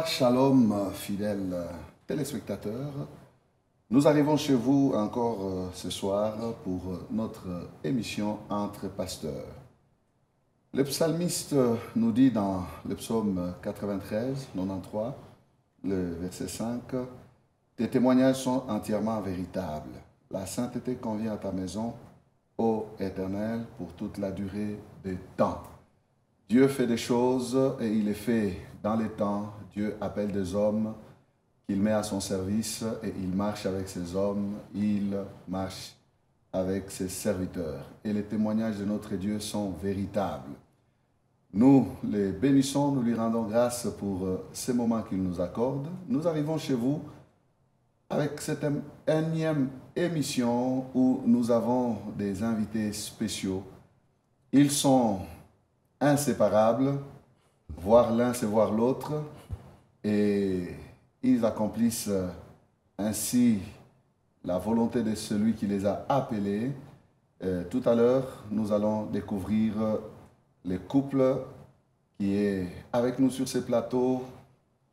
Shalom, fidèles téléspectateurs. Nous arrivons chez vous encore ce soir pour notre émission Entre Pasteurs. Le psalmiste nous dit dans le psaume 93, 93, le verset 5, « Tes témoignages sont entièrement véritables. La sainteté convient à ta maison, ô Éternel, pour toute la durée des temps. » Dieu fait des choses et il les fait dans les temps. Dieu appelle des hommes qu'il met à son service et il marche avec ces hommes, il marche avec ses serviteurs. Et les témoignages de notre Dieu sont véritables. Nous les bénissons, nous lui rendons grâce pour ces moments qu'il nous accorde. Nous arrivons chez vous avec cette énième émission où nous avons des invités spéciaux. Ils sont inséparables, voir l'un c'est voir l'autre, et ils accomplissent ainsi la volonté de celui qui les a appelés. Tout à l'heure, nous allons découvrir le couple qui est avec nous sur ce plateau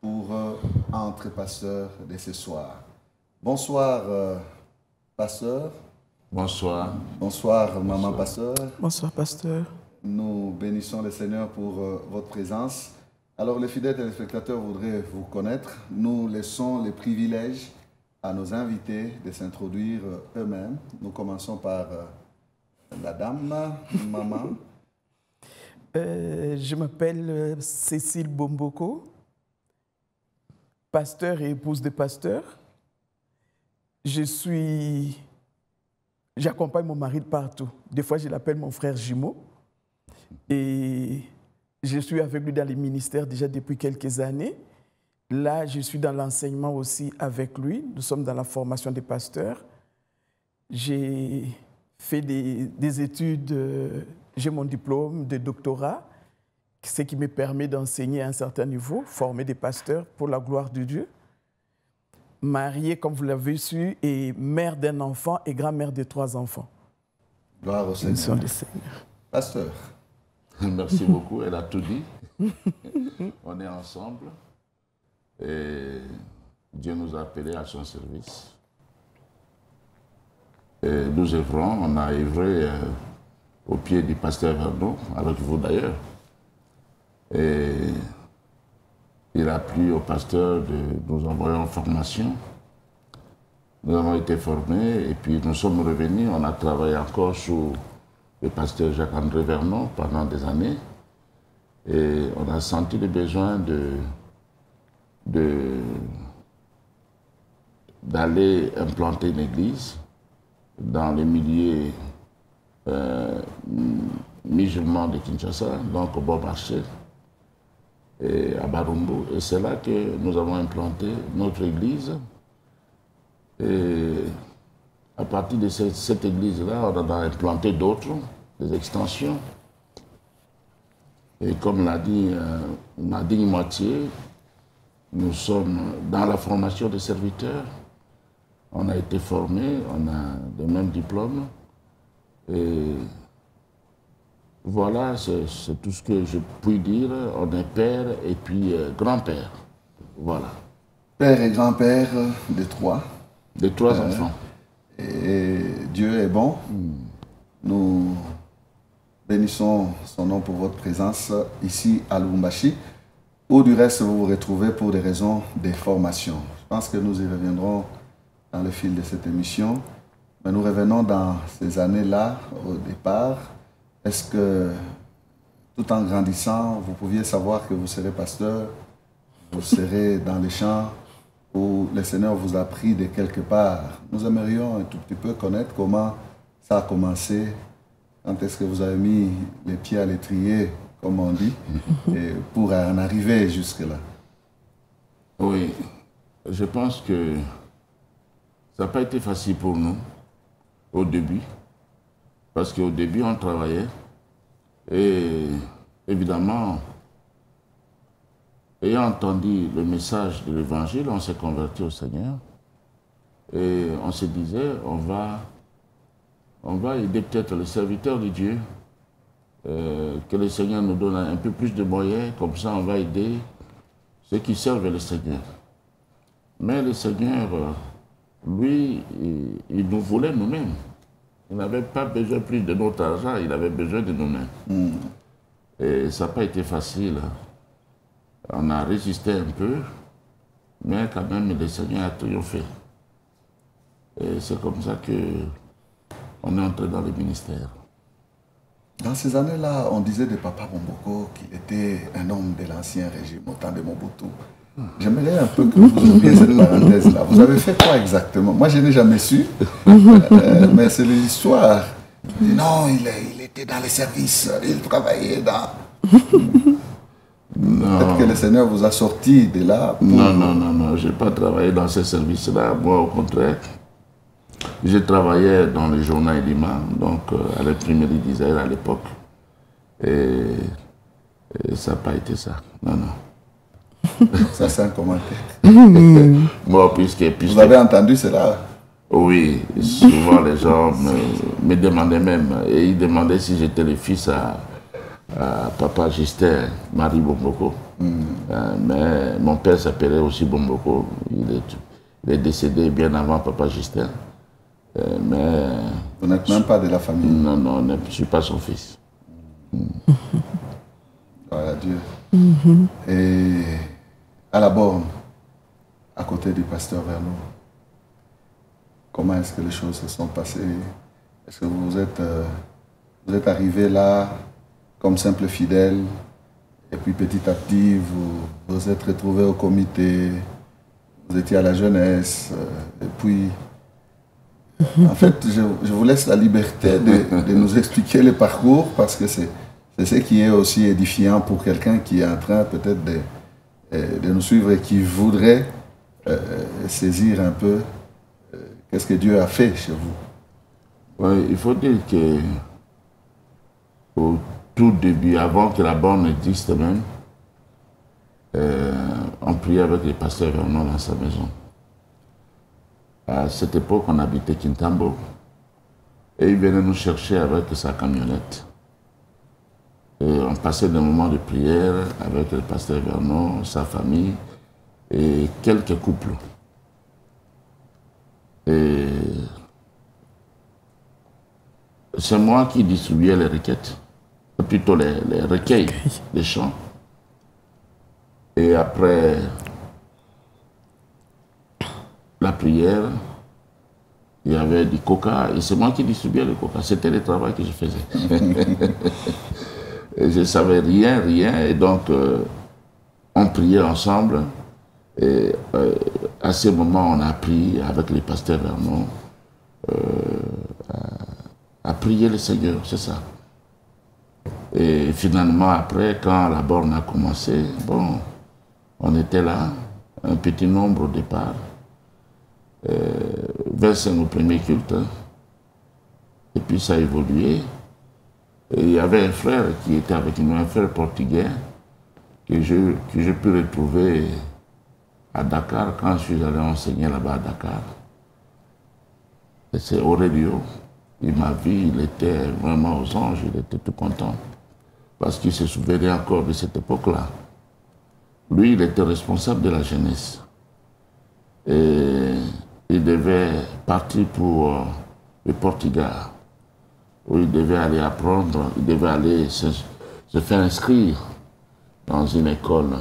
pour Entre Pasteurs de ce soir. Bonsoir, pasteur. Bonsoir. Bonsoir, maman pasteur. Bonsoir, pasteur. Nous bénissons le Seigneur pour votre présence. Alors, les fidèles téléspectateurs voudraient vous connaître. Nous laissons les privilèges à nos invités de s'introduire eux-mêmes. Nous commençons par la dame, maman. Je m'appelle Cécile Bomboko, pasteur et épouse de pasteur. J'accompagne mon mari de partout. Des fois, je l'appelle mon frère jumeau. Et je suis avec lui dans les ministères déjà depuis quelques années. Là, je suis dans l'enseignement aussi avec lui. Nous sommes dans la formation des pasteurs. J'ai fait des études, j'ai mon diplôme de doctorat, ce qui me permet d'enseigner à un certain niveau, former des pasteurs pour la gloire de Dieu. Mariée, comme vous l'avez su, et mère d'un enfant et grand-mère de 3 enfants. Gloire au Seigneur. Nous sommes les seigneurs. Pasteur. Merci beaucoup, elle a tout dit. On est ensemble et Dieu nous a appelés à son service. Et nous œuvrons, on a œuvré au pied du pasteur Vernon, avec vous d'ailleurs. Et il a plu au pasteur de nous envoyer en formation. Nous avons été formés et puis nous sommes revenus, on a travaillé encore sous le pasteur Jacques-André Vernon pendant des années. Et on a senti le besoin d'aller implanter une église dans les milieux musulmans de Kinshasa, donc au bon marché, et à Barumbu. Et c'est là que nous avons implanté notre église. Et à partir de cette église-là, on en a implanté d'autres, des extensions. Et comme l'a dit Nadine Moitié, nous sommes dans la formation des serviteurs. On a été formés, on a le même diplôme. Et voilà, c'est tout ce que je puis dire. On est père et puis grand-père. Voilà. Père et grand-père de 3. De 3 enfants. Et Dieu est bon. Nous bénissons son nom pour votre présence ici à Lubumbashi, où du reste vous vous retrouvez pour des raisons de formation. Je pense que nous y reviendrons dans le fil de cette émission. Mais nous revenons dans ces années-là, au départ. Est-ce que, tout en grandissant, vous pouviez savoir que vous serez pasteur, vous serez dans les champs, où le Seigneur vous a pris de quelque part? Nous aimerions un tout petit peu connaître comment ça a commencé, quand est-ce que vous avez mis les pieds à l'étrier, comme on dit, et pour en arriver jusque-là. Oui, je pense que ça n'a pas été facile pour nous au début, parce qu'au début on travaillait et évidemment, ayant entendu le message de l'Évangile, on s'est converti au Seigneur et on se disait on va aider peut-être le serviteur de Dieu, que le Seigneur nous donne un peu plus de moyens, comme ça on va aider ceux qui servent le Seigneur. Mais le Seigneur, lui, il nous voulait nous-mêmes. Il n'avait pas besoin plus de notre argent, il avait besoin de nous-mêmes. Et ça n'a pas été facile. On a résisté un peu, mais quand même, le Seigneur a triomphé. Et c'est comme ça qu'on est entré dans le ministère. Dans ces années-là, on disait de Papa Bomboko qu'il était un homme de l'ancien régime, au temps de Mobutu. J'aimerais un peu que vous ouvriez cette parenthèse-là. Vous avez fait quoi exactement? Moi, je n'ai jamais su, mais c'est l'histoire. Non, il était dans les services, il travaillait dans... Peut-être que le Seigneur vous a sorti de là. Pour... Non, je n'ai pas travaillé dans ces services-là. Moi, au contraire, j'ai travaillé dans le journal Lima, donc à l'imprimerie d'Israël à l'époque. Et ça n'a pas été ça. Non. Ça, c'est un commentaire. Moi, puisque vous avez entendu cela? Oui, souvent les gens me demandaient même, et ils demandaient si j'étais le fils à Papa Justin, Marie Bomboko. Mais mon père s'appelait aussi Bomboko. Il est décédé bien avant Papa Justin. Mais vous n'êtes même pas de la famille? Non, je ne suis pas son fils. Voilà Dieu. Et à la borne, à côté du pasteur Verneau, comment est-ce que les choses se sont passées? Est-ce que vous êtes arrivé là comme simple fidèle et puis petit à petit vous vous êtes retrouvé au comité, vous étiez à la jeunesse et puis en fait je vous laisse la liberté de nous expliquer le parcours parce que c'est ce qui est aussi édifiant pour quelqu'un qui est en train peut-être de nous suivre et qui voudrait saisir un peu qu'est-ce que Dieu a fait chez vous. Oui, il faut dire que au tout début, avant que la borne existe même, on priait avec les pasteurs Vernon dans sa maison. À cette époque, on habitait Kintambo et il venait nous chercher avec sa camionnette. Et on passait des moments de prière avec le pasteur Vernon, sa famille et quelques couples. Et c'est moi qui distribuais les requêtes, plutôt les recueils, les chants. Et après la prière, il y avait du coca, et c'est moi qui distribuais le coca. C'était le travail que je faisais. Et je ne savais rien, et donc on priait ensemble. Et à ce moment, on a appris avec les pasteurs Vernon à prier le Seigneur, c'est ça. Et finalement, après, quand la borne a commencé, bon, on était là, un petit nombre au départ, 25 au premier culte, et puis ça a évolué. Et il y avait un frère qui était avec nous, un frère portugais, que j'ai pu retrouver à Dakar quand je suis allé enseigner là-bas à Dakar. Et c'est Aurelio. Il m'a vu, il était vraiment aux anges, il était tout content. Parce qu'il se souvenait encore de cette époque-là. Lui, il était responsable de la jeunesse. Et il devait partir pour le Portugal, où il devait aller apprendre, il devait aller se faire inscrire dans une école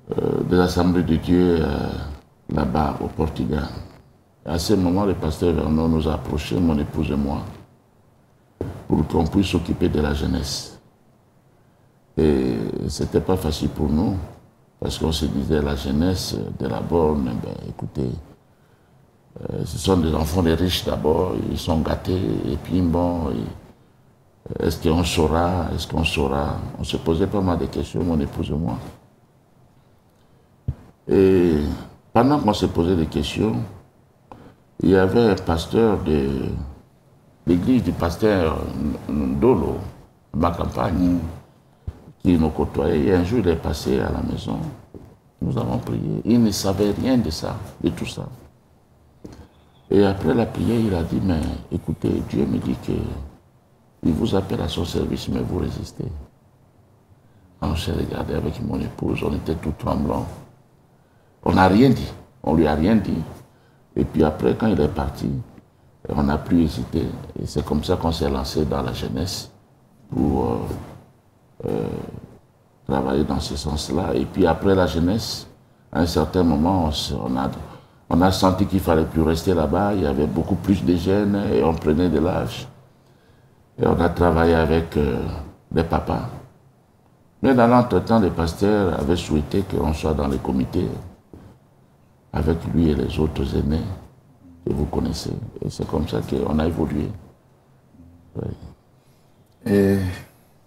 de l'Assemblée de Dieu là-bas au Portugal. Et à ce moment, le pasteur Vernon nous a approchés, mon épouse et moi, pour qu'on puisse s'occuper de la jeunesse. Et ce n'était pas facile pour nous, parce qu'on se disait, la jeunesse de la borne, ben, écoutez, ce sont des enfants des riches d'abord, ils sont gâtés, et puis bon, est-ce qu'on saura, On se posait pas mal de questions, mon épouse et moi. Et pendant qu'on se posait des questions, il y avait un pasteur de l'église du pasteur Ndolo, ma campagne, qui nous côtoyait. Et un jour, il est passé à la maison. Nous avons prié. Il ne savait rien de ça, de tout ça. Et après la prière, il a dit, mais écoutez, Dieu me dit qu'il vous appelle à son service, mais vous résistez. On s'est regardé avec mon épouse, on était tout tremblants. On n'a rien dit, on lui a rien dit. Et puis après, quand il est parti, on n'a plus hésité. Et c'est comme ça qu'on s'est lancé dans la jeunesse pour travailler dans ce sens-là. Et puis après la jeunesse, à un certain moment, on a senti qu'il ne fallait plus rester là-bas. Il y avait beaucoup plus de jeunes et on prenait de l'âge. Et on a travaillé avec des papas. Mais dans l'entretemps, le pasteur avait souhaité qu'on soit dans les comités avec lui et les autres aînés que vous connaissez. Et c'est comme ça qu'on a évolué. Oui. Et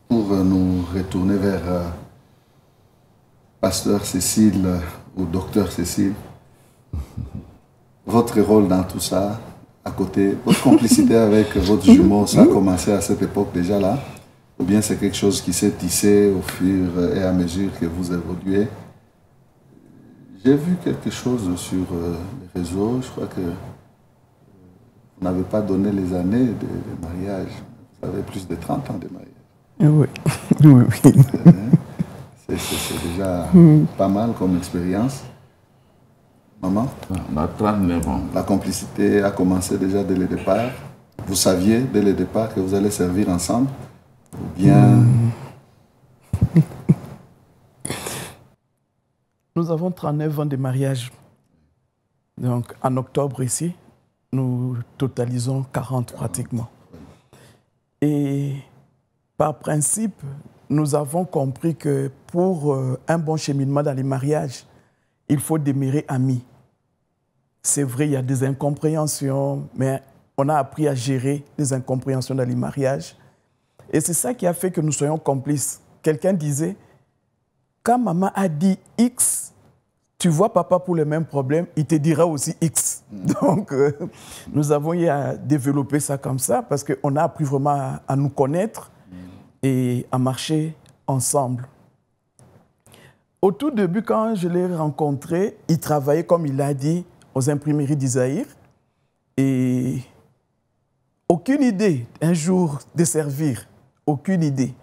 pour nous retourner vers Pasteur Cécile ou Docteur Cécile, votre rôle dans tout ça, à côté, votre complicité avec votre jumeau, ça a commencé à cette époque déjà là? Ou bien c'est quelque chose qui s'est tissé au fur et à mesure que vous évoluez? J'ai vu quelque chose sur les réseaux, je crois que vous n'avez pas donné les années de mariage. Vous avez plus de 30 ans de mariage. Oui, oui, oui. C'est déjà pas mal comme expérience. Maman? On a 39 ans. La complicité a commencé déjà dès le départ. Vous saviez dès le départ que vous allez servir ensemble? Ou bien... Nous avons 39 ans de mariage. Donc, en octobre ici, nous totalisons 40 pratiquement. Et par principe, nous avons compris que pour un bon cheminement dans les mariages, il faut demeurer amis. C'est vrai, il y a des incompréhensions, mais on a appris à gérer les incompréhensions dans les mariages. Et c'est ça qui a fait que nous soyons complices. Quelqu'un disait, quand maman a dit X, tu vois papa pour le même problème, il te dira aussi X. Donc, nous avons eu à développer ça comme ça parce qu'on a appris vraiment à nous connaître et à marcher ensemble. Au tout début, quand je l'ai rencontré, il travaillait, comme il l'a dit, aux imprimeries d'Isaïr. Et aucune idée, un jour, de servir. Aucune idée.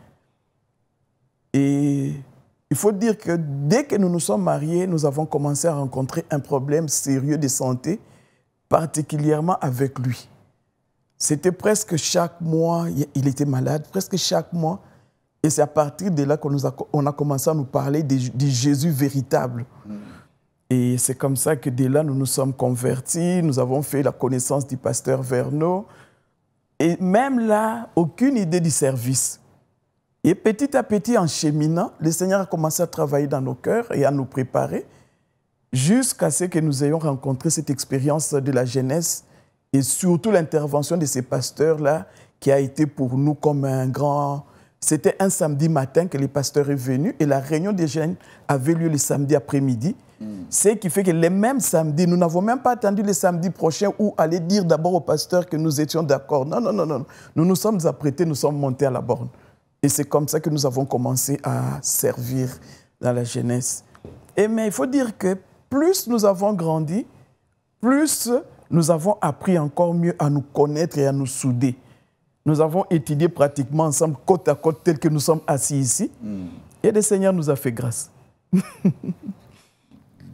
Et il faut dire que dès que nous nous sommes mariés, nous avons commencé à rencontrer un problème sérieux de santé, particulièrement avec lui. C'était presque chaque mois, il était malade, presque chaque mois. Et c'est à partir de là qu'on a commencé à nous parler de Jésus véritable. Et c'est comme ça que dès là, nous nous sommes convertis, nous avons fait la connaissance du pasteur Verneau. Et même là, aucune idée du service. Et petit à petit, en cheminant, le Seigneur a commencé à travailler dans nos cœurs et à nous préparer jusqu'à ce que nous ayons rencontré cette expérience de la jeunesse et surtout l'intervention de ces pasteurs-là qui a été pour nous comme un grand... C'était un samedi matin que le pasteur est venu et la réunion des jeunes avait lieu le samedi après-midi. Ce qui fait que les mêmes samedis, nous n'avons même pas attendu le samedi prochain où aller dire d'abord au pasteur que nous étions d'accord. Non, non, non, non. Nous nous sommes apprêtés, nous sommes montés à la borne. Et c'est comme ça que nous avons commencé à servir dans la jeunesse. Mais il faut dire que plus nous avons grandi, plus nous avons appris encore mieux à nous connaître et à nous souder. Nous avons étudié pratiquement ensemble, côte à côte, tel que nous sommes assis ici. Et le Seigneur nous a fait grâce.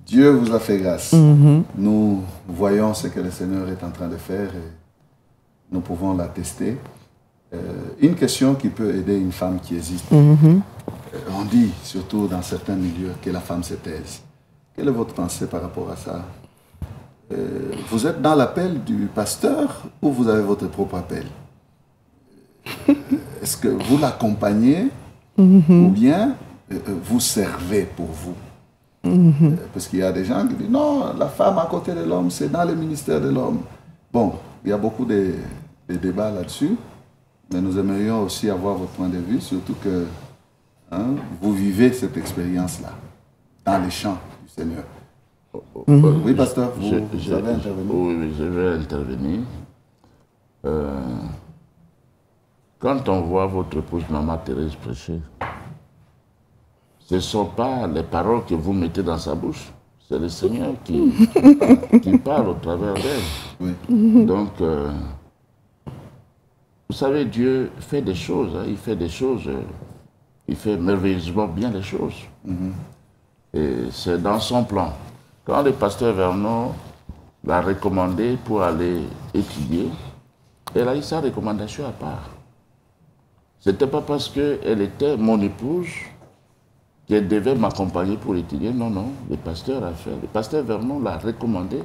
Dieu vous a fait grâce. Nous voyons ce que le Seigneur est en train de faire et nous pouvons l'attester. Une question qui peut aider une femme qui hésite. On dit, surtout dans certains milieux, que la femme se taise. Quelle est votre pensée par rapport à ça? Vous êtes dans l'appel du pasteur ou vous avez votre propre appel? Est-ce que vous l'accompagnez ou bien vous servez pour vous? Parce qu'il y a des gens qui disent non, la femme à côté de l'homme, c'est dans le ministère de l'homme. Bon, il y a beaucoup de débats là-dessus, mais nous aimerions aussi avoir votre point de vue, surtout que vous vivez cette expérience-là dans les champs du Seigneur. Oui, pasteur, vous avez intervenu. Oui, je vais intervenir. Quand on voit votre épouse Maman Thérèse prêcher, ce ne sont pas les paroles que vous mettez dans sa bouche, c'est le Seigneur qui parle au travers d'elle. Oui. Donc, vous savez, Dieu fait des choses, il fait des choses il fait merveilleusement bien les choses. Et c'est dans son plan. Quand le pasteur Vernon l'a recommandé pour aller étudier, elle a eu sa recommandation à part. Ce n'était pas parce qu'elle était mon épouse qu'elle devait m'accompagner pour étudier. Non, non, le pasteur a fait. Le pasteur Vernon l'a recommandé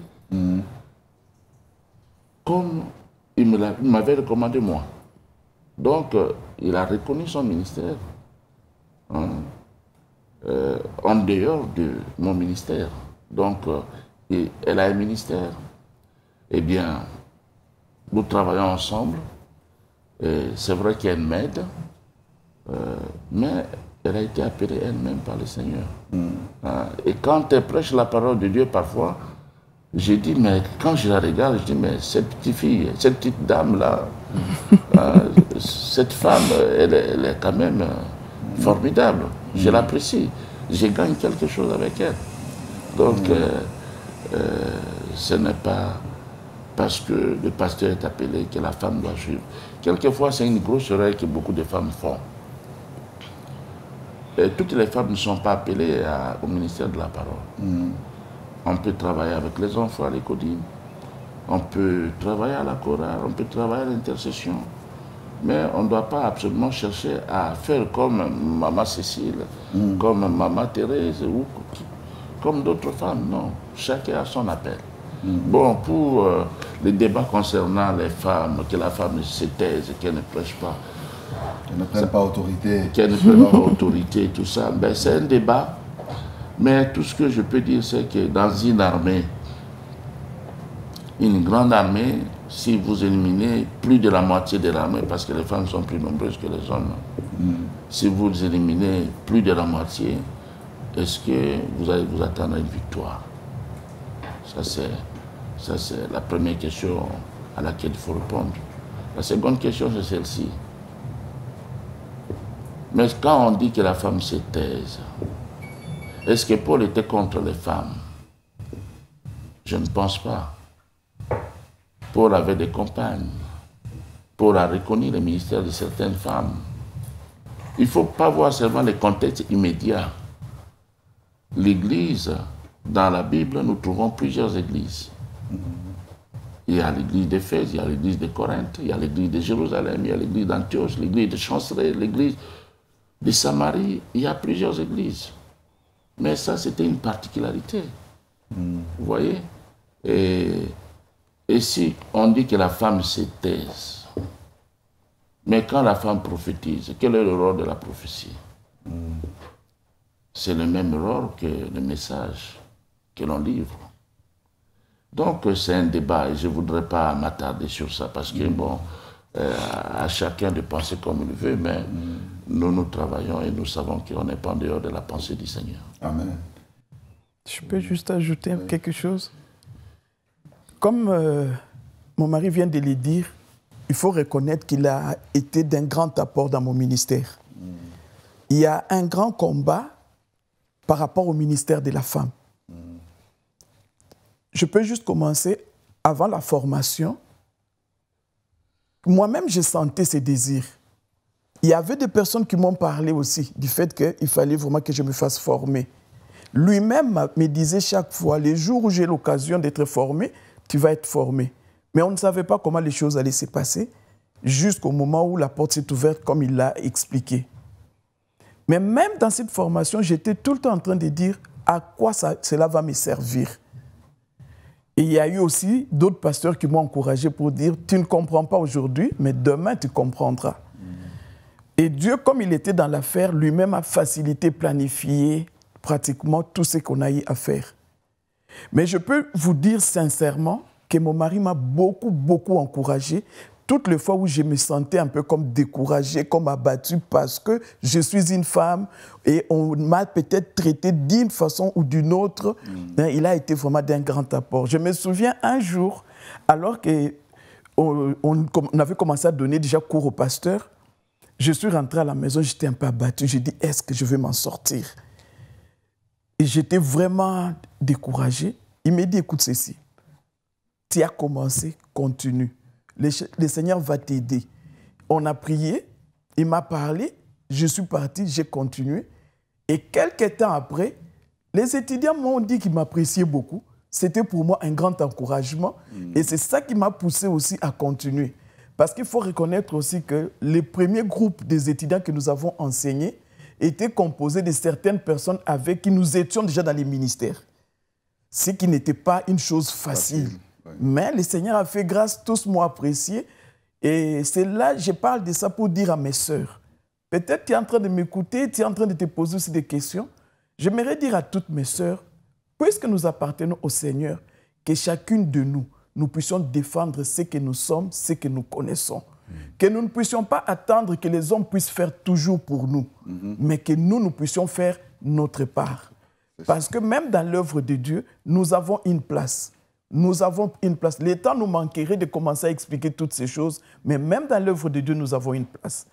comme il m'avait recommandé moi. Donc, il a reconnu son ministère en dehors de mon ministère. Donc, elle a un ministère. Eh bien, nous travaillons ensemble. C'est vrai qu'elle m'aide, mais elle a été appelée elle-même par le Seigneur. Et quand elle prêche la parole de Dieu, parfois, j'ai dit, mais quand je la regarde, je dis, mais cette petite fille, cette petite dame-là, cette femme, elle est quand même formidable. Je l'apprécie. Je gagne quelque chose avec elle. Donc, ce n'est pas parce que le pasteur est appelé que la femme doit suivre. Quelquefois, c'est une grosse erreur que beaucoup de femmes font. Et toutes les femmes ne sont pas appelées au ministère de la parole. On peut travailler avec les enfants à l'écodine, on peut travailler à la chorale, on peut travailler à l'intercession. Mais on ne doit pas absolument chercher à faire comme Maman Cécile, comme Maman Thérèse ou comme d'autres femmes. Non, chacun a son appel. Bon, pour les débats concernant les femmes, que la femme se taise, qu'elle ne prêche pas. Qu'elle ne prenne pas autorité. Qu'elle ne prenne pas autorité, tout ça. Ben, c'est un débat. Mais tout ce que je peux dire, c'est que dans une armée, une grande armée, si vous éliminez plus de la moitié de l'armée, parce que les femmes sont plus nombreuses que les hommes, si vous éliminez plus de la moitié, est-ce que vous allez vous attendre à une victoire? Ça, c'est la première question à laquelle il faut répondre. La seconde question, c'est celle-ci. Mais quand on dit que la femme se taise, est-ce que Paul était contre les femmes? Je ne pense pas. Paul avait des compagnes. Paul a reconnu le ministère de certaines femmes. Il ne faut pas voir seulement les contextes immédiats. L'Église, dans la Bible, nous trouvons plusieurs églises. Il y a l'église d'Éphèse, il y a l'église de Corinthe, il y a l'église de Jérusalem, il y a l'église d'Antioche, l'église de Chanceray, l'église de Samarie. Il y a plusieurs églises. Mais ça, c'était une particularité. Vous voyez? Et si on dit que la femme se taise, mais quand la femme prophétise, quel est le rôle de la prophétie? C'est le même rôle que le message que l'on livre. Donc c'est un débat et je ne voudrais pas m'attarder sur ça parce que bon, à chacun de penser comme il veut, mais nous travaillons et nous savons qu'on n'est pas en dehors de la pensée du Seigneur. Amen. Je peux juste ajouter quelque chose? Comme mon mari vient de le dire, il faut reconnaître qu'il a été d'un grand apport dans mon ministère. Il y a un grand combat par rapport au ministère de la femme. Je peux juste commencer avant la formation. Moi-même, j'ai senti ces désirs. Il y avait des personnes qui m'ont parlé aussi du fait qu'il fallait vraiment que je me fasse former. Lui-même me disait chaque fois, les jours où j'ai l'occasion d'être formé, tu vas être formé. Mais on ne savait pas comment les choses allaient se passer jusqu'au moment où la porte s'est ouverte comme il l'a expliqué. Mais même dans cette formation, j'étais tout le temps en train de dire à quoi cela va me servir. Et il y a eu aussi d'autres pasteurs qui m'ont encouragé pour dire « Tu ne comprends pas aujourd'hui, mais demain tu comprendras. » Et Dieu, comme il était dans l'affaire, lui-même a facilité, planifié pratiquement tout ce qu'on a eu à faire. Mais je peux vous dire sincèrement que mon mari m'a beaucoup encouragé toutes les fois où je me sentais un peu comme découragée, comme abattue parce que je suis une femme et on m'a peut-être traité d'une façon ou d'une autre. Il a été vraiment d'un grand apport. Je me souviens un jour, alors qu'on avait commencé à donner déjà cours au pasteur, je suis rentrée à la maison, j'étais un peu abattue. J'ai dit, est-ce que je vais m'en sortir? Et j'étais vraiment découragée. Il m'a dit, écoute ceci, tu as commencé, continue. Le Seigneur va t'aider. On a prié, il m'a parlé, je suis parti, j'ai continué. Et quelques temps après, les étudiants m'ont dit qu'ils m'appréciaient beaucoup. C'était pour moi un grand encouragement. Et c'est ça qui m'a poussé aussi à continuer. Parce qu'il faut reconnaître aussi que les premiers groupes des étudiants que nous avons enseignés étaient composés de certaines personnes avec qui nous étions déjà dans les ministères. Ce qui n'était pas une chose facile. Oui. Mais le Seigneur a fait grâce, tous m'ont apprécié. Et c'est là, je parle de ça pour dire à mes sœurs, peut-être tu es en train de m'écouter, tu es en train de te poser aussi des questions. J'aimerais dire à toutes mes sœurs, puisque nous appartenons au Seigneur, que chacune de nous, nous puissions défendre ce que nous sommes, ce que nous connaissons. Que nous ne puissions pas attendre que les hommes puissent faire toujours pour nous, mais que nous puissions faire notre part. Parce que même dans l'œuvre de Dieu, nous avons une place. Nous avons une place. Le temps nous manquerait de commencer à expliquer toutes ces choses, mais même dans l'œuvre de Dieu, nous avons une place.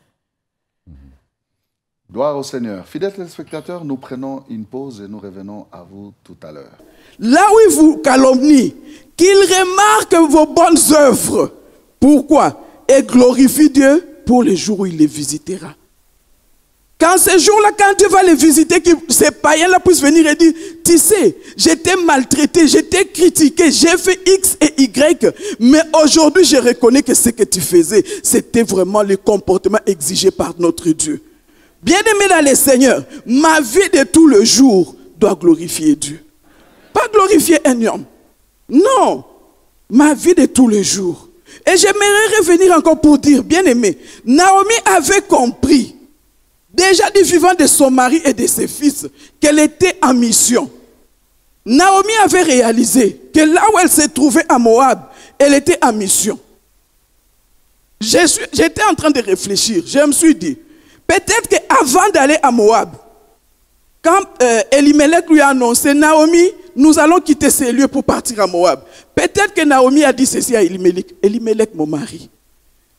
Gloire au Seigneur. Fidèles téléspectateurs, nous prenons une pause et nous revenons à vous tout à l'heure. Là où il vous calomnie, qu'il remarque vos bonnes œuvres. Pourquoi? Et glorifie Dieu pour les jours où il les visitera. Quand ces jours-là, quand Dieu va les visiter, que ces païens-là puissent venir et dire, tu sais, j'étais maltraité, j'étais critiqué, j'ai fait X et Y, mais aujourd'hui je reconnais que ce que tu faisais, c'était vraiment le comportement exigé par notre Dieu. Bien-aimé dans le Seigneur, ma vie de tous les jours doit glorifier Dieu. Pas glorifier un homme. Non, ma vie de tous les jours. Et j'aimerais revenir encore pour dire, bien-aimé, Naomi avait compris, déjà du vivant de son mari et de ses fils, qu'elle était en mission. Naomi avait réalisé que là où elle se trouvait à Moab, elle était en mission. J'étais en train de réfléchir, je me suis dit, peut-être qu'avant d'aller à Moab, quand Elimelech lui a annoncé, Naomi, nous allons quitter ces lieux pour partir à Moab. Peut-être que Naomi a dit ceci à Elimelech, Elimelech, mon mari,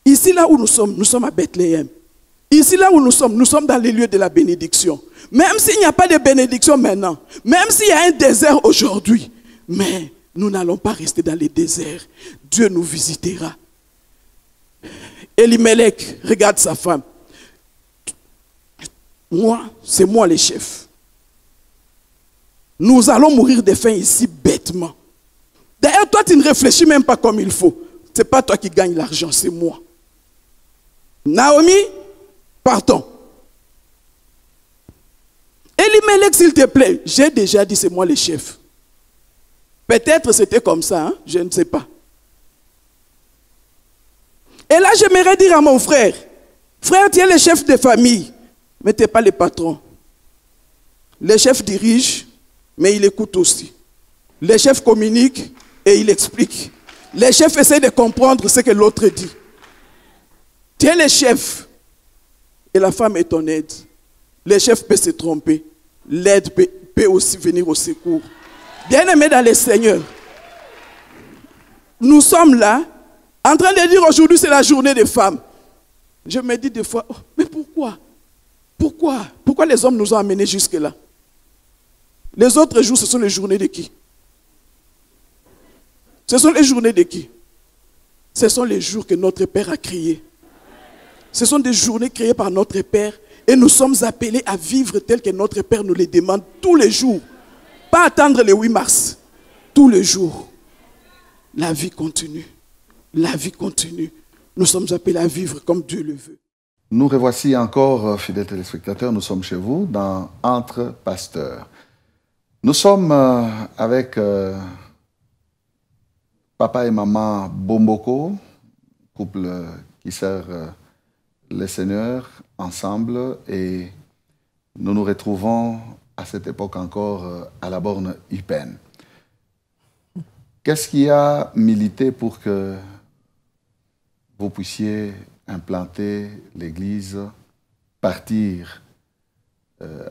ici là où nous sommes à Bethléem. Ici là où nous sommes dans les lieux de la bénédiction. Même s'il n'y a pas de bénédiction maintenant, même s'il y a un désert aujourd'hui, mais nous n'allons pas rester dans les déserts. Dieu nous visitera. Elimelech regarde sa femme. Moi, c'est moi le chef. Nous allons mourir de faim ici bêtement. D'ailleurs, toi, tu ne réfléchis même pas comme il faut. Ce n'est pas toi qui gagne l'argent, c'est moi. Naomi, partons. Elimelech, s'il te plaît, j'ai déjà dit, c'est moi le chef. Peut-être c'était comme ça, hein? Je ne sais pas. Et là, j'aimerais dire à mon frère, frère, tu es le chef de famille, mais tu n'es pas le patron. Le chef dirige, mais il écoute aussi. Le chef communique et il explique. Le chef essaie de comprendre ce que l'autre dit. Tu es le chef et la femme est ton aide. Le chef peut se tromper. L'aide peut aussi venir au secours. Bien-aimés dans le Seigneur, nous sommes là en train de dire aujourd'hui c'est la journée des femmes. Je me dis des fois, oh, mais pourquoi? Pourquoi les hommes nous ont amenés jusque-là? Les autres jours, ce sont les journées de qui? Ce sont les journées de qui? Ce sont les jours que notre Père a créés. Ce sont des journées créées par notre Père et nous sommes appelés à vivre tel que notre Père nous les demande tous les jours. Pas attendre le 8 mars. Tous les jours. La vie continue. La vie continue. Nous sommes appelés à vivre comme Dieu le veut. Nous revoici encore, fidèles téléspectateurs, nous sommes chez vous dans Entre Pasteurs. Nous sommes avec papa et maman Bomboko, couple qui sert le Seigneur ensemble, et nous nous retrouvons à cette époque encore à la borne Upen. Qu'est-ce qui a milité pour que vous puissiez implanter l'église, partir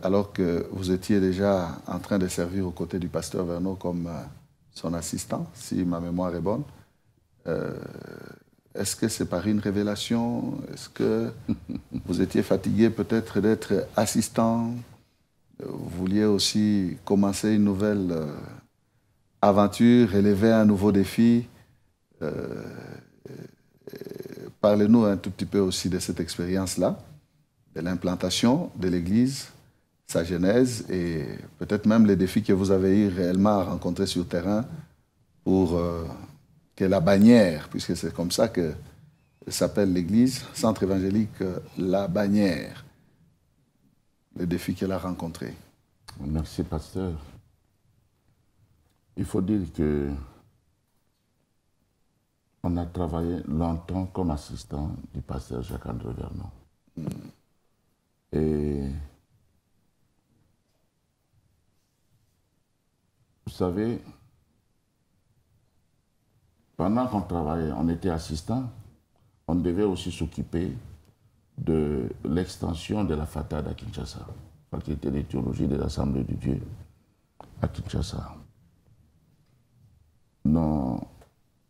alors que vous étiez déjà en train de servir aux côtés du pasteur Verneau comme son assistant, si ma mémoire est bonne? Est-ce que c'est par une révélation? Est-ce que vous étiez fatigué peut-être d'être assistant? Vous vouliez aussi commencer une nouvelle aventure, relever un nouveau défi? Parlez-nous un tout petit peu aussi de cette expérience-là. de l'implantation de l'Église, sa genèse et peut-être même les défis que vous avez eu réellement à rencontrer sur le terrain pour que la bannière, puisque c'est comme ça que s'appelle l'Église, Centre évangélique La Bannière, les défis qu'elle a rencontrés. Merci, pasteur. Il faut dire que on a travaillé longtemps comme assistant du pasteur Jacques-André Vernon. Et vous savez, pendant qu'on travaillait, on était assistant, on devait aussi s'occuper de l'extension de la FATAD à Kinshasa, faculté de théologie de l'Assemblée de Dieu à Kinshasa.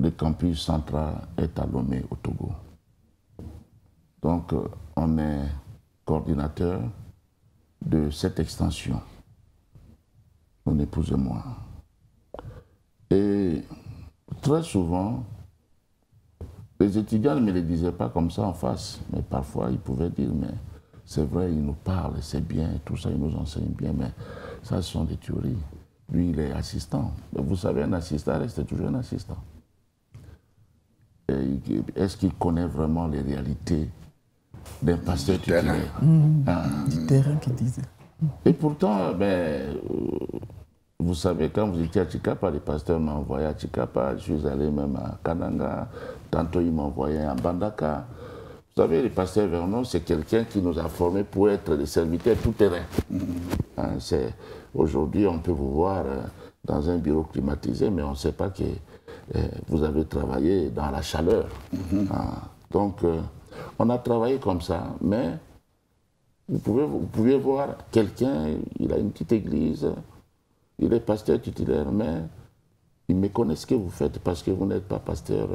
Le campus central est à Lomé, au Togo. Donc, on est coordinateur de cette extension, mon épouse et moi. Et très souvent, les étudiants ne me le disaient pas comme ça en face, mais parfois ils pouvaient dire, mais c'est vrai, ils nous parlent, c'est bien, tout ça, ils nous enseignent bien, mais ça, ce sont des théories. Lui, il est assistant. Mais vous savez, un assistant reste toujours un assistant. Est-ce qu'il connaît vraiment les réalités d'un pasteur titulaire? Du terrain qui disait. Et pourtant, vous savez, quand vous étiez à Chikapa, les pasteurs m'ont envoyé à Chikapa, je suis allé même à Kananga, tantôt ils m'ont envoyé à Bandaka. Vous savez, le pasteur Vernon, c'est quelqu'un qui nous a formés pour être des serviteurs tout terrain. Aujourd'hui, on peut vous voir dans un bureau climatisé, mais on ne sait pas que vous avez travaillé dans la chaleur. Donc, on a travaillé comme ça, mais vous pouvez voir quelqu'un, il a une petite église, il est pasteur titulaire, mais il méconnaît ce que vous faites parce que vous n'êtes pas pasteur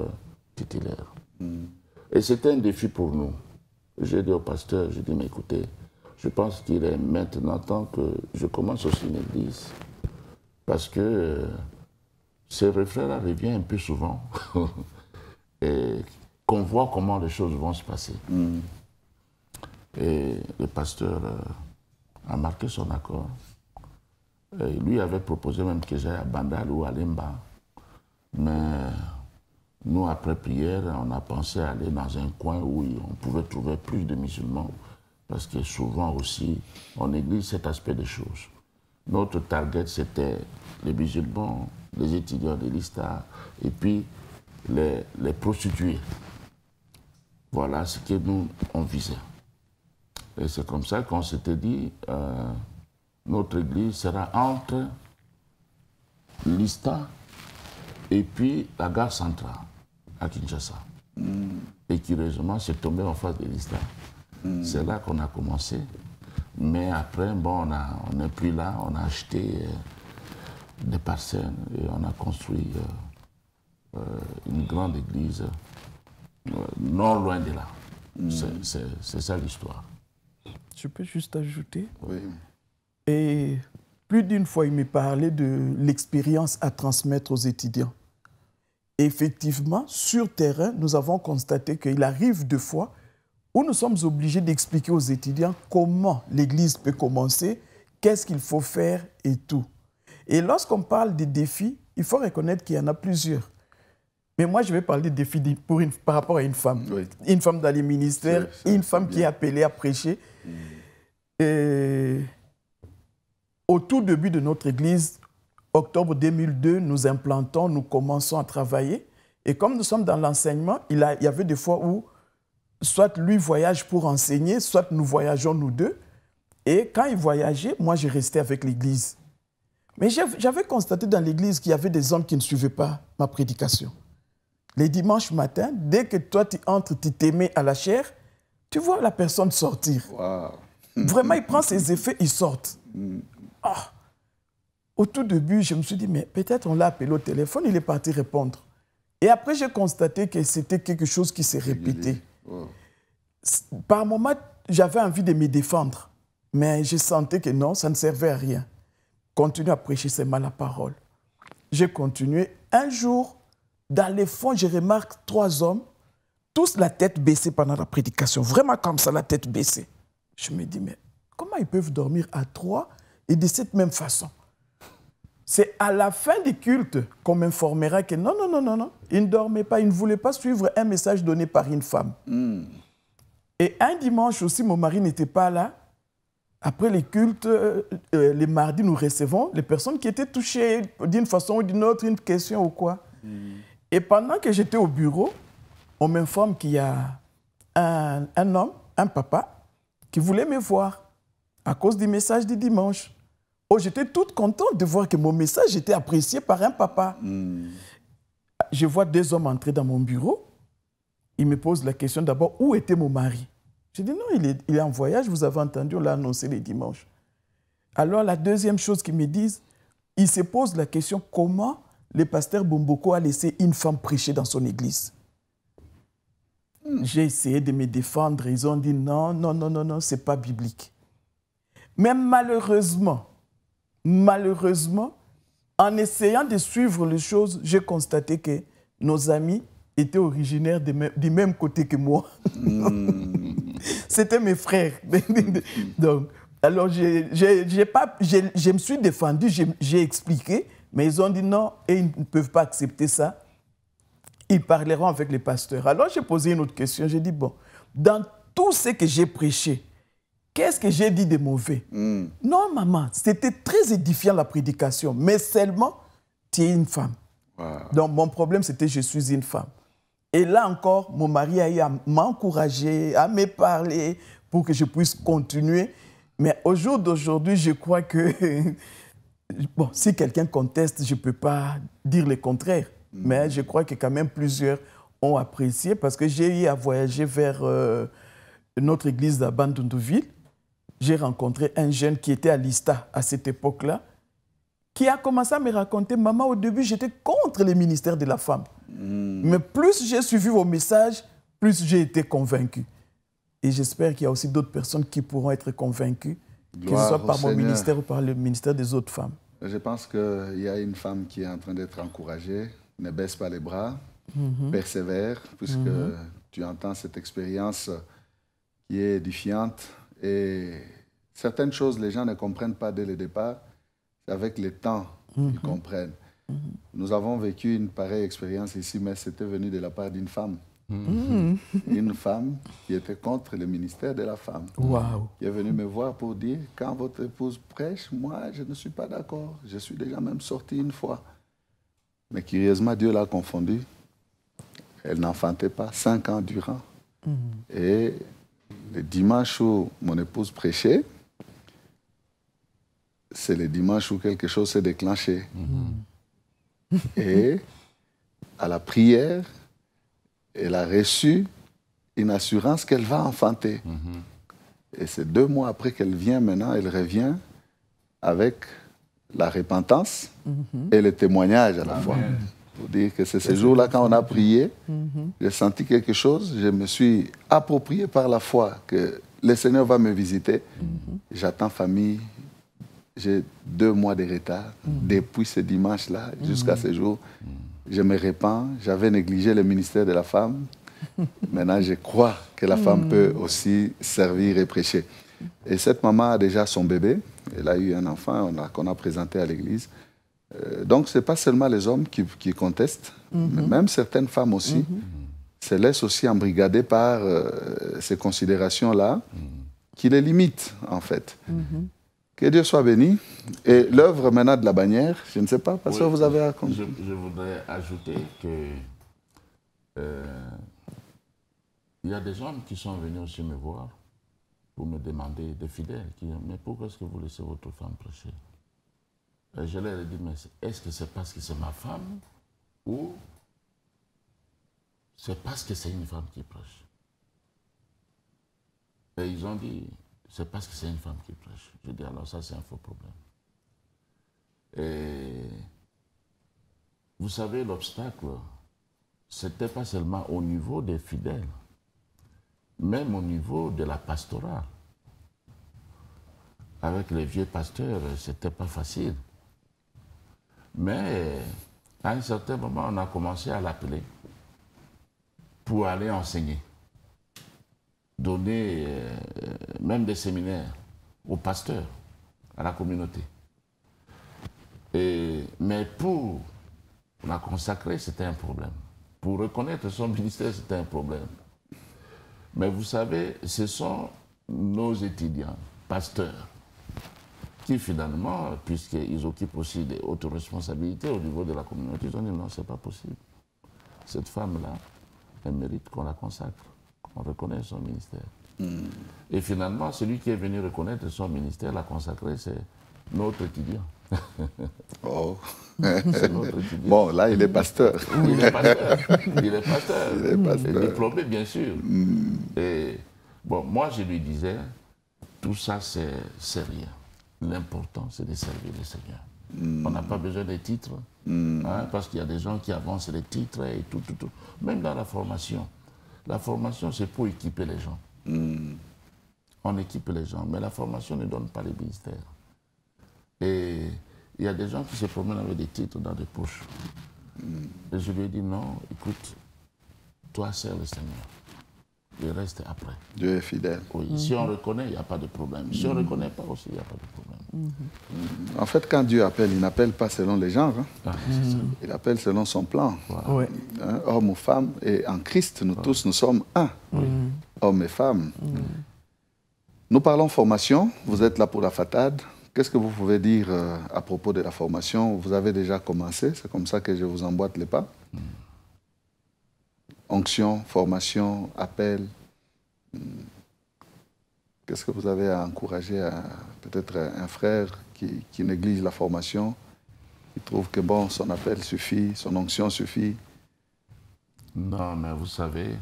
titulaire. Et c'était un défi pour nous. J'ai dit au pasteur, j'ai dit, mais écoutez, je pense qu'il est maintenant temps que je commence aussi une église. Parce que ce refrain-là revient un peu souvent. Et qu'on voit comment les choses vont se passer. Et le pasteur a marqué son accord. Et lui avait proposé même que j'aille à Bandal ou à Lemba. Mais nous, après prière, on a pensé aller dans un coin où on pouvait trouver plus de musulmans. Parce que souvent aussi, on néglige cet aspect des choses. Notre target, c'était les musulmans, les étudiants de l'ISTA, et puis les prostituées. Voilà ce que nous, on visait. Et c'est comme ça qu'on s'était dit, notre église sera entre l'ISTA et puis la gare centrale à Kinshasa. Et curieusement, c'est tombé en face de l'ISTA. C'est là qu'on a commencé. Mais après, bon, on n'est plus là, on a acheté des parcelles et on a construit une grande église non loin de là. C'est ça l'histoire. Je peux juste ajouter? Oui. Et plus d'une fois, il me parlait de l'expérience à transmettre aux étudiants. Et effectivement, sur terrain, nous avons constaté qu'il arrive deux fois où nous sommes obligés d'expliquer aux étudiants comment l'Église peut commencer, qu'est-ce qu'il faut faire et tout. Et lorsqu'on parle des défis, il faut reconnaître qu'il y en a plusieurs. Mais moi, je vais parler des défis par rapport à une femme. Oui. Une femme dans les ministères, une femme qui est appelée à prêcher. Et au tout début de notre Église, octobre 2002, nous implantons, nous commençons à travailler. Et comme nous sommes dans l'enseignement, il y avait des fois où soit lui voyage pour enseigner, soit nous voyageons nous deux. Et quand il voyageait, moi, je restais avec l'Église. Mais j'avais constaté dans l'Église qu'il y avait des hommes qui ne suivaient pas ma prédication. Les dimanches matins, dès que toi, tu entres, tu t'aimais à la chair, tu vois la personne sortir. Wow. Vraiment, il prend ses effets, il sort. Au tout début, je me suis dit, mais peut-être on l'a appelé au téléphone, il est parti répondre. Et après, j'ai constaté que c'était quelque chose qui s'est répété. Wow. Par moments, j'avais envie de me défendre, mais je sentais que non, ça ne servait à rien. Continuer à prêcher seulement la parole. J'ai continué. Un jour, dans les fonds, je remarque 3 hommes, tous la tête baissée pendant la prédication. Vraiment comme ça, la tête baissée. Je me dis, mais comment ils peuvent dormir à 3 et de cette même façon? C'est à la fin du culte qu'on m'informera que non, ils ne dormaient pas, ils ne voulaient pas suivre un message donné par une femme. Et un dimanche aussi, mon mari n'était pas là. Après les cultes, les mardis, nous recevons les personnes qui étaient touchées d'une façon ou d'une autre, une question ou quoi. Et pendant que j'étais au bureau, on m'informe qu'il y a un homme, un papa, qui voulait me voir à cause du message du dimanche. Oh, j'étais toute contente de voir que mon message était apprécié par un papa. Je vois 2 hommes entrer dans mon bureau. Ils me posent la question d'abord, où était mon mari? Je dis, non, il est en voyage, vous avez entendu, on l'a annoncé les dimanches. Alors, la deuxième chose qu'ils me disent, ils se posent la question, comment le pasteur Bomboko a laissé une femme prêcher dans son église? J'ai essayé de me défendre, ils ont dit, non, ce n'est pas biblique. Mais malheureusement, en essayant de suivre les choses, j'ai constaté que nos amis étaient originaires du même côté que moi. C'était mes frères. Donc, alors, je me suis défendu, j'ai expliqué, mais ils ont dit non, et ils ne peuvent pas accepter ça. Ils parleront avec les pasteurs. Alors, j'ai posé une autre question. J'ai dit, bon, dans tout ce que j'ai prêché, qu'est-ce que j'ai dit de mauvais? Non, maman, c'était très édifiant la prédication, mais seulement, tu es une femme. Donc, mon problème, c'était je suis une femme. Et là encore, mon mari a eu à m'encourager, à me parler pour que je puisse continuer. Mais au jour d'aujourd'hui, je crois que bon, si quelqu'un conteste, je ne peux pas dire le contraire. Mais je crois que quand même plusieurs ont apprécié parce que j'ai eu à voyager vers notre église à Bandundouville. J'ai rencontré un jeune qui était à l'ISTA à cette époque-là, qui a commencé à me raconter, maman, au début, j'étais contre le ministère de la femme. Mais plus j'ai suivi vos messages, plus j'ai été convaincu. Et j'espère qu'il y a aussi d'autres personnes qui pourront être convaincues, que ce soit par mon ministère ou par le ministère des autres femmes. Je pense qu'il y a une femme qui est en train d'être encouragée. Ne baisse pas les bras, persévère, puisque tu entends cette expérience qui est édifiante. Et certaines choses, les gens ne comprennent pas dès le départ. C'est avec le temps qu'ils comprennent. Nous avons vécu une pareille expérience ici, mais c'était venu de la part d'une femme. Une femme qui était contre le ministère de la femme. Qui est venue me voir pour dire, quand votre épouse prêche, moi, je ne suis pas d'accord. Je suis déjà même sorti une fois. Mais curieusement, Dieu l'a confondue. Elle n'enfantait pas 5 ans durant. Et le dimanche où mon épouse prêchait, c'est le dimanche où quelque chose s'est déclenché. Et à la prière, elle a reçu une assurance qu'elle va enfanter. Et c'est 2 mois après qu'elle vient maintenant, elle revient avec la repentance et le témoignage à la fois. Pour dire que c'est ce jour-là, quand on a prié, j'ai senti quelque chose, je me suis approprié par la foi que le Seigneur va me visiter. J'attends famille, j'ai 2 mois de retard depuis ce dimanche-là jusqu'à ce jour. Je me répands, j'avais négligé le ministère de la femme. Maintenant, je crois que la femme peut aussi servir et prêcher. Et cette maman a déjà son bébé. Elle a eu un enfant qu'on a présenté à l'église. Donc, ce n'est pas seulement les hommes qui contestent, mais même certaines femmes aussi se laissent aussi embrigader par ces considérations-là qui les limitent, en fait. Que Dieu soit béni. Et l'œuvre maintenant de la bannière, je ne sais pas, parce que vous avez raconté. Je voudrais ajouter que il y a des hommes qui sont venus aussi me voir pour me demander, des fidèles, qui disent, mais pourquoi est-ce que vous laissez votre femme prêcher? Et je leur ai dit, mais est-ce que c'est parce que c'est ma femme ou c'est parce que c'est une femme qui prêche? Et ils ont dit, c'est parce que c'est une femme qui prêche. Je dis, alors ça c'est un faux problème. Et vous savez, l'obstacle, ce n'était pas seulement au niveau des fidèles, même au niveau de la pastorale. Avec les vieux pasteurs, ce n'était pas facile. Mais à un certain moment, on a commencé à l'appeler pour aller enseigner. donner même des séminaires aux pasteurs, à la communauté. Mais pour la consacrer, c'était un problème. Pour reconnaître son ministère, c'était un problème. Mais vous savez, ce sont nos étudiants, pasteurs, qui finalement, puisqu'ils occupent aussi des hautes responsabilités au niveau de la communauté, ils ont dit non, c'est pas possible. Cette femme-là, elle mérite qu'on la consacre, qu'on reconnaisse son ministère. Et finalement, celui qui est venu reconnaître son ministère, la consacrer, c'est notre étudiant. Oh. C'est notre étudiant. Bon, là, il est pasteur. Il est pasteur. Il est pasteur. Il est pasteur. Il est diplômé, bien sûr. Et bon, moi, je lui disais, tout ça, c'est rien. L'important, c'est de servir le Seigneur. On n'a pas besoin des titres, hein, parce qu'il y a des gens qui avancent les titres et tout. Même dans la formation, c'est pour équiper les gens. On équipe les gens, mais la formation ne donne pas les ministères. Et il y a des gens qui se promènent avec des titres dans des poches. Et je lui ai dit non, écoute, toi sers le Seigneur. Il reste après. Dieu est fidèle. Oui, si on reconnaît, il n'y a pas de problème. Si on ne reconnaît pas aussi, il n'y a pas de problème. En fait, quand Dieu appelle, il n'appelle pas selon les genres. Hein. Ah, c'est ça. Il appelle selon son plan. Voilà. Ouais. Hein, homme ou femme. Et en Christ, nous tous, nous sommes un. Hommes et femmes. Nous parlons formation. Vous êtes là pour la FATAD. Qu'est-ce que vous pouvez dire à propos de la formation? Vous avez déjà commencé. C'est comme ça que je vous emboîte les pas. Onction, formation, appel. Qu'est-ce que vous avez à encourager à peut-être un frère qui néglige la formation, qui trouve que bon, son appel suffit, son onction suffit? Non, mais vous savez,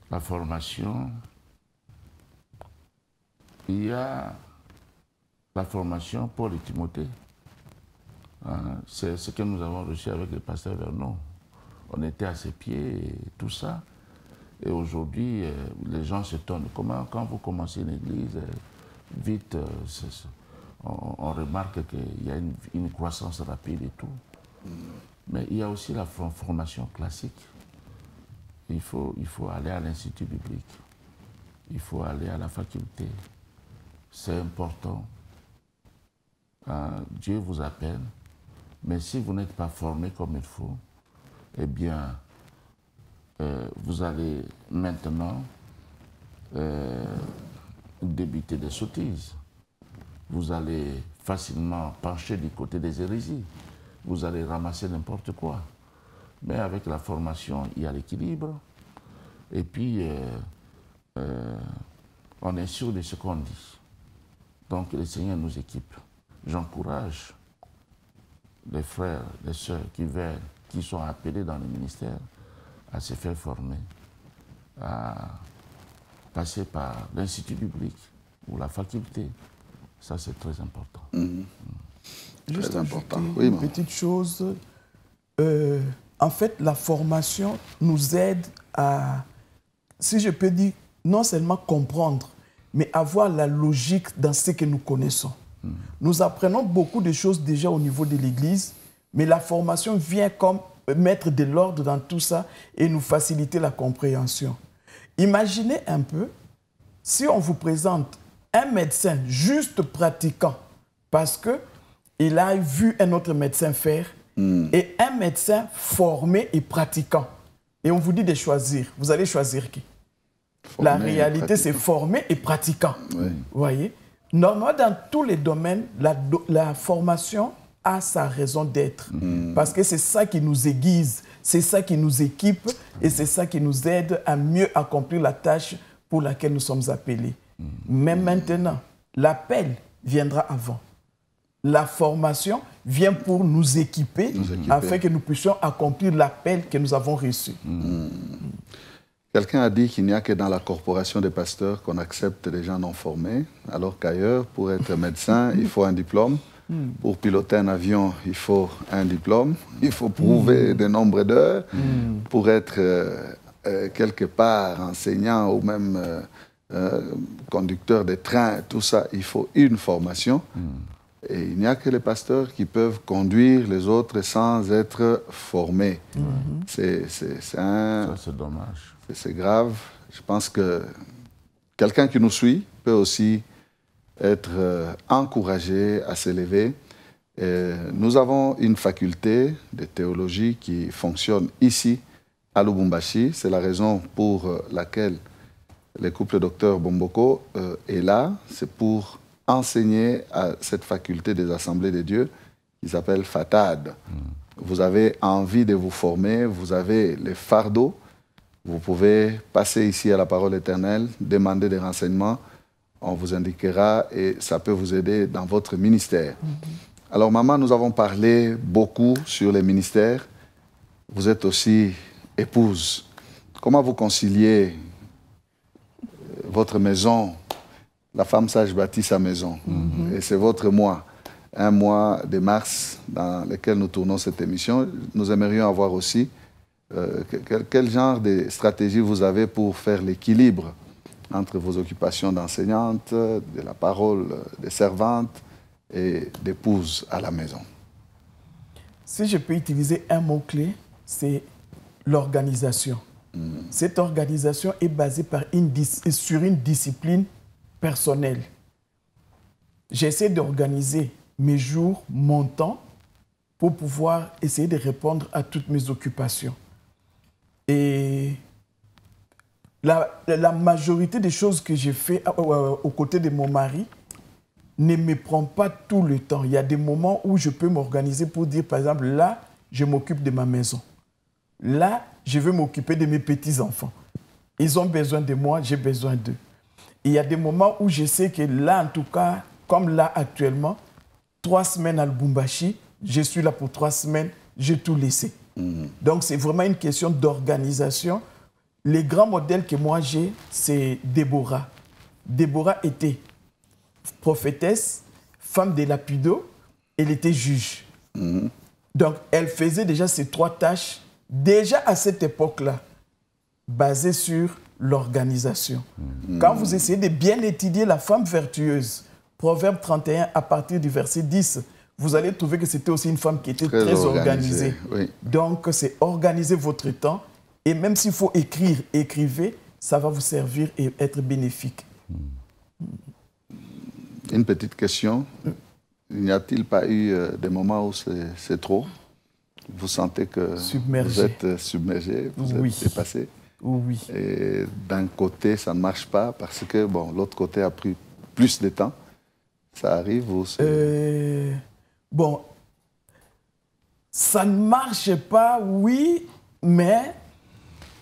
la formation, il y a la formation Paul et Timothée. Hein, c'est ce que nous avons reçu avec le pasteur Vernon. On était à ses pieds et tout ça. Et aujourd'hui, les gens s'étonnent. Comment, quand vous commencez une église, vite, on remarque qu'il y a une croissance rapide et tout. Mais il y a aussi la formation classique. Il faut aller à l'institut biblique. Il faut aller à la faculté. C'est important. Dieu vous appelle. Mais si vous n'êtes pas formé comme il faut, eh bien, vous allez maintenant débuter des sottises. Vous allez facilement pencher du côté des hérésies. Vous allez ramasser n'importe quoi. Mais avec la formation, il y a l'équilibre. Et puis, on est sûr de ce qu'on dit. Donc, le Seigneur nous équipe. J'encourage les frères, les sœurs qui sont appelés dans le ministère à se faire former, à passer par l'institut biblique ou la faculté. Ça, c'est très important. Juste Très important. ajouter Oui, une maman. petite chose. En fait, la formation nous aide à, si je peux dire, non seulement comprendre, mais avoir la logique dans ce que nous connaissons. Nous apprenons beaucoup de choses déjà au niveau de l'Église, mais la formation vient comme mettre de l'ordre dans tout ça et nous faciliter la compréhension. Imaginez un peu, si on vous présente un médecin juste pratiquant, parce qu'il a vu un autre médecin faire, et un médecin formé et pratiquant, et on vous dit de choisir, vous allez choisir qui? La Formé et réalité, c'est pratiquant. formé et pratiquant. Oui. Vous voyez? Normalement, dans tous les domaines, la formation a sa raison d'être. Parce que c'est ça qui nous aiguise, c'est ça qui nous équipe et c'est ça qui nous aide à mieux accomplir la tâche pour laquelle nous sommes appelés. Mais maintenant, l'appel viendra avant. La formation vient pour nous équiper, afin que nous puissions accomplir l'appel que nous avons reçu. Quelqu'un a dit qu'il n'y a que dans la corporation des pasteurs qu'on accepte des gens non formés, alors qu'ailleurs, pour être médecin, il faut un diplôme. Pour piloter un avion, il faut un diplôme. Il faut prouver de nombre d'heures. Pour être quelque part enseignant ou même conducteur de train, tout ça, il faut une formation. Et il n'y a que les pasteurs qui peuvent conduire les autres sans être formés. C'est Ça, c'est dommage. c'est grave. Je pense que quelqu'un qui nous suit peut aussi être encouragé à s'élever. Nous avons une faculté de théologie qui fonctionne ici, à Lubumbashi. C'est la raison pour laquelle le couple docteur Bomboko est là. C'est pour enseigner à cette faculté des Assemblées de Dieu qui s'appelle FATAD. Vous avez envie de vous former, vous avez les fardeaux, vous pouvez passer ici à la Parole éternelle, demander des renseignements, on vous indiquera et ça peut vous aider dans votre ministère. Alors maman, nous avons parlé beaucoup sur les ministères. Vous êtes aussi épouse. Comment vous conciliez votre maison? La femme sage bâtit sa maison. Et c'est votre mois. Un mois de mars dans lequel nous tournons cette émission. Nous aimerions avoir aussi quel genre de stratégie vous avez pour faire l'équilibre entre vos occupations d'enseignante, de la parole de servante et d'épouse à la maison. Si je peux utiliser un mot-clé, c'est l'organisation. Cette organisation est basée sur une discipline personnelle. J'essaie d'organiser mes jours, mon temps, pour pouvoir essayer de répondre à toutes mes occupations. Et la majorité des choses que j'ai fait aux côtés de mon mari ne me prend pas tout le temps. Il y a des moments où je peux m'organiser pour dire, par exemple, là, je m'occupe de ma maison. Là, je veux m'occuper de mes petits-enfants. Ils ont besoin de moi, j'ai besoin d'eux. Il y a des moments où je sais que là, en tout cas, comme là actuellement, 3 semaines à Lubumbashi, je suis là pour 3 semaines, j'ai tout laissé. Donc, c'est vraiment une question d'organisation. Les grands modèles que moi j'ai, c'est Déborah. Déborah était prophétesse, femme de Lapido, elle était juge. Donc, elle faisait déjà ces 3 tâches, déjà à cette époque-là, basées sur l'organisation. Quand vous essayez de bien étudier la femme vertueuse, Proverbe 31, à partir du verset 10, vous allez trouver que c'était aussi une femme qui était très organisée. Oui. Donc, c'est organiser votre temps. Et même s'il faut écrire, écrivez, ça va vous servir et être bénéfique. Une petite question. N'y a-t-il pas eu des moments où c'est trop? Vous sentez que vous êtes submergé, vous êtes dépassé? Oui. Et d'un côté, ça ne marche pas parce que bon, l'autre côté a pris plus de temps. Ça arrive ou bon, ça ne marche pas, oui, mais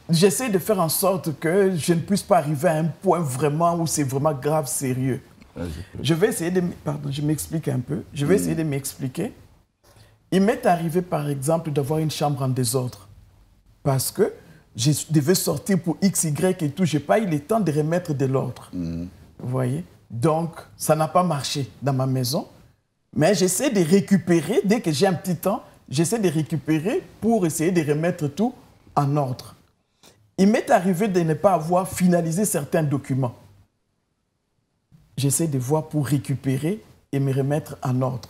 j'essaie de faire en sorte que je ne puisse pas arriver à un point vraiment où c'est vraiment grave, sérieux. Je vais essayer de... Pardon, je m'explique un peu. Je vais essayer de m'expliquer. Il m'est arrivé, par exemple, d'avoir une chambre en désordre parce que je devais sortir pour X, Y et tout. Je n'ai pas eu le temps de remettre de l'ordre. Vous voyez? Donc, ça n'a pas marché dans ma maison. Mais j'essaie de récupérer, dès que j'ai un petit temps, j'essaie de récupérer pour essayer de remettre tout en ordre. Il m'est arrivé de ne pas avoir finalisé certains documents. J'essaie de voir pour récupérer et me remettre en ordre.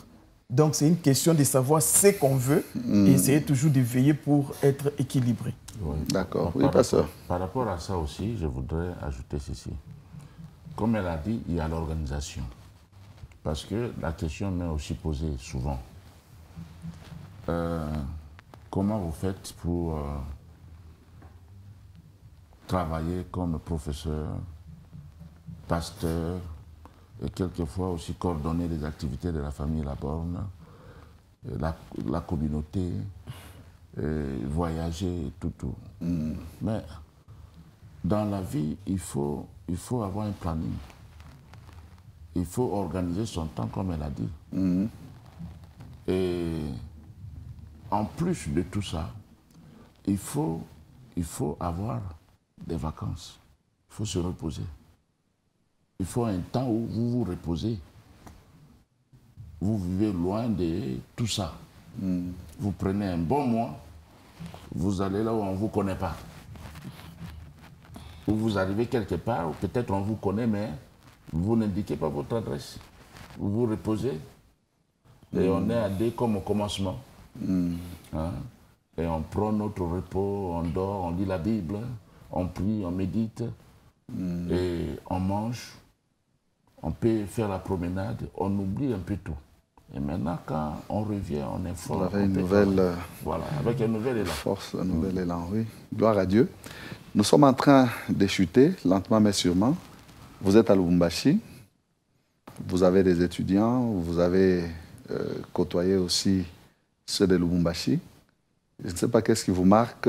Donc, c'est une question de savoir ce qu'on veut et essayer toujours de veiller pour être équilibré. Oui. D'accord. Oui, pasteur. Par rapport à ça aussi, je voudrais ajouter ceci. Comme elle a dit, il y a l'organisation. Parce que la question m'est aussi posée souvent. Comment vous faites pour travailler comme professeur, pasteur, et quelquefois aussi coordonner les activités de la famille La Borne, la communauté, voyager et tout. Mais dans la vie, il faut avoir un planning. Il faut organiser son temps comme elle a dit. Et en plus de tout ça, il faut avoir des vacances. Il faut se reposer. Il faut un temps où vous vous reposez. Vous vivez loin de tout ça. Vous prenez un bon mois, vous allez là où on ne vous connaît pas. Ou vous arrivez quelque part, ou peut-être on vous connaît, mais vous n'indiquez pas votre adresse. Vous vous reposez. Et on est à deux comme au commencement. Hein? Et on prend notre repos, on dort, on lit la Bible, on prie, on médite, et on mange, on peut faire la promenade, on oublie un peu tout. Et maintenant, quand on revient, on est fort. Vous avez une nouvelle voilà, avec un nouvel élan. Force, un nouvel élan, oui. Gloire à Dieu. Nous sommes en train de chuter, lentement mais sûrement. Vous êtes à Lubumbashi. Vous avez des étudiants, vous avez côtoyé aussi ceux de Lubumbashi. Je ne sais pas qu'est-ce qui vous marque,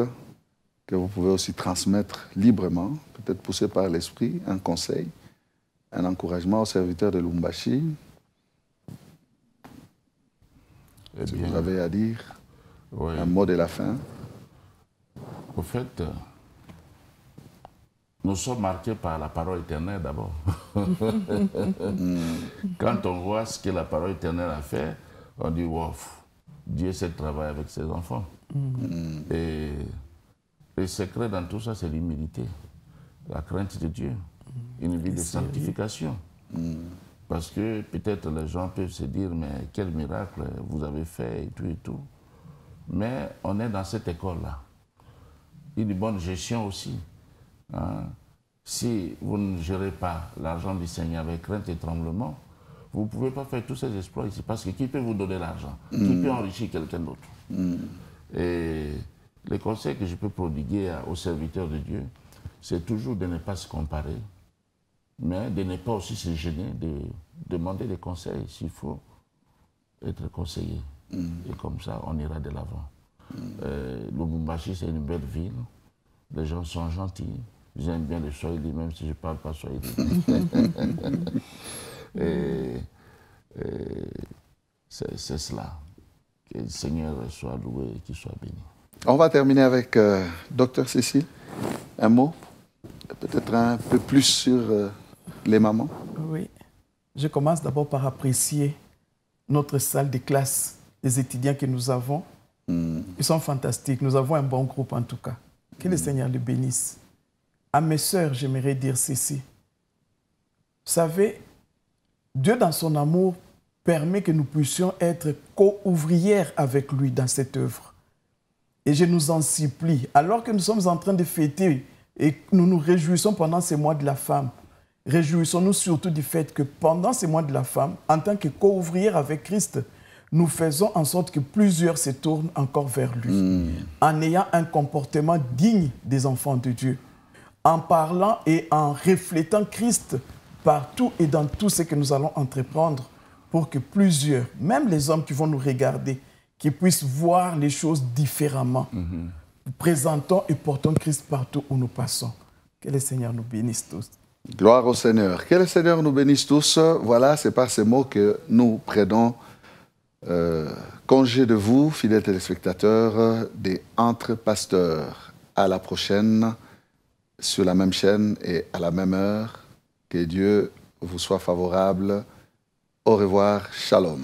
que vous pouvez aussi transmettre librement, peut-être poussé par l'esprit, un conseil, un encouragement aux serviteurs de Lubumbashi. Eh Si bien, vous avez à dire oui. un mot de la fin. Au fait, nous sommes marqués par la parole éternelle d'abord. Quand on voit ce que la parole éternelle a fait, on dit, wow, Dieu sait travailler avec ses enfants. Et le secret dans tout ça, c'est l'humilité, la crainte de Dieu, une vie de sanctification. Parce que peut-être les gens peuvent se dire, mais quel miracle vous avez fait et tout et tout. Mais on est dans cette école-là. Une bonne gestion aussi. Hein? Si vous ne gérez pas l'argent du Seigneur avec crainte et tremblement, vous ne pouvez pas faire tous ces exploits ici. Parce que qui peut vous donner l'argent? Qui peut enrichir quelqu'un d'autre? Et le conseil que je peux prodiguer aux serviteurs de Dieu, c'est toujours de ne pas se comparer, mais de ne pas aussi se gêner, de demander des conseils s'il faut être conseillé. Et comme ça, on ira de l'avant. Lubumbashi, c'est une belle ville. Les gens sont gentils. J'aime bien le Swahili, même si je ne parle pas Swahili. C'est cela. Que le Seigneur soit loué et qu'il soit béni. On va terminer avec Dr Cécile. Un mot, peut-être un peu plus sur les mamans. Oui. Je commence d'abord par apprécier notre salle de classe, les étudiants que nous avons. Ils sont fantastiques. Nous avons un bon groupe en tout cas. Que le Seigneur les bénisse. À mes sœurs, j'aimerais dire ceci. Vous savez, Dieu dans son amour permet que nous puissions être co-ouvrières avec lui dans cette œuvre. Et je nous en supplie, alors que nous sommes en train de fêter et nous nous réjouissons pendant ces mois de la femme, réjouissons-nous surtout du fait que pendant ces mois de la femme, en tant que co-ouvrières avec Christ, nous faisons en sorte que plusieurs se tournent encore vers lui, en ayant un comportement digne des enfants de Dieu, en parlant et en reflétant Christ partout et dans tout ce que nous allons entreprendre pour que plusieurs, même les hommes qui vont nous regarder, qui puissent voir les choses différemment. Nous présentons et portons Christ partout où nous passons. Que le Seigneur nous bénisse tous. Gloire au Seigneur. Que le Seigneur nous bénisse tous. Voilà, c'est par ces mots que nous prenons congé de vous, fidèles téléspectateurs, des Entre Pasteurs. À la prochaine, sur la même chaîne et à la même heure. Que Dieu vous soit favorable. Au revoir. Shalom.